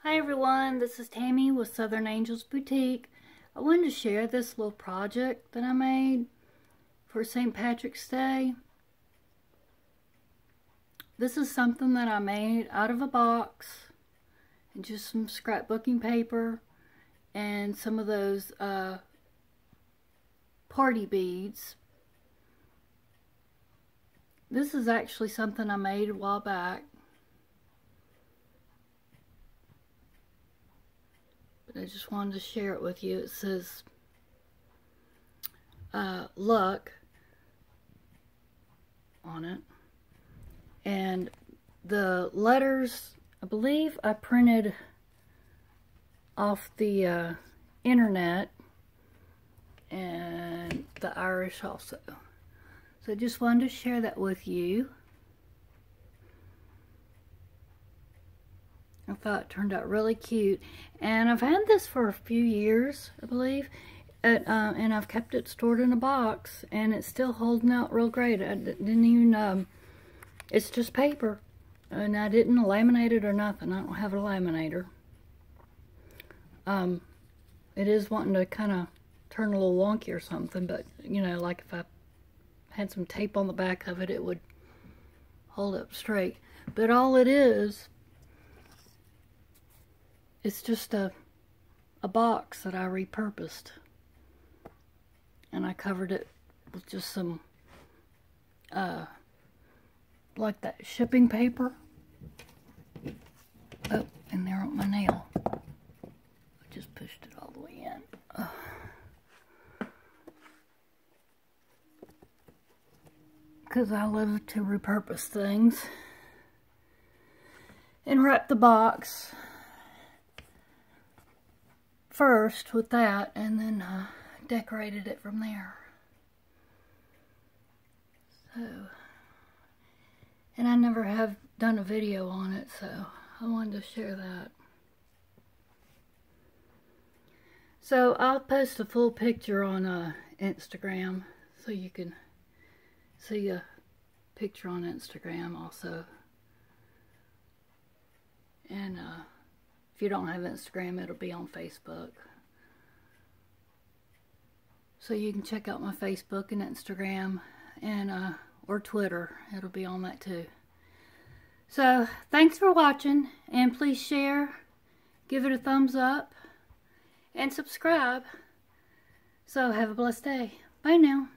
Hi everyone, this is Tammy with Southern Angels Boutique. I wanted to share this little project that I made for St. Patrick's Day. This is something that I made out of a box and just some scrapbooking paper and some of those party beads. This is actually something I made a while back. I just wanted to share it with you. It says luck on it, and the letters I believe I printed off the internet, and the Irish also. So I just wanted to share that with you. I thought it turned out really cute, and I've had this for a few years, I believe, and I've kept it stored in a box, and it's still holding out real great. I didn't even, it's just paper, and I didn't laminate it or nothing. I don't have a laminator. It is wanting to kind of turn a little wonky or something, but, you know, like if I had some tape on the back of it, it would hold up straight. But all it is, it's just a box that I repurposed, and I covered it with just some like that shipping paper. Oh, and there went my nail. I just pushed it all the way in. Because I love to repurpose things. And wrap the box first with that, and then decorated it from there. So, and I never have done a video on it, so I wanted to share that. So I'll post a full picture on Instagram, so you can see a picture on Instagram also. And if you don't have Instagram, it'll be on Facebook. So you can check out my Facebook and Instagram, and or Twitter. It'll be on that too. So thanks for watching, and please share, give it a thumbs up, and subscribe. So have a blessed day. Bye now.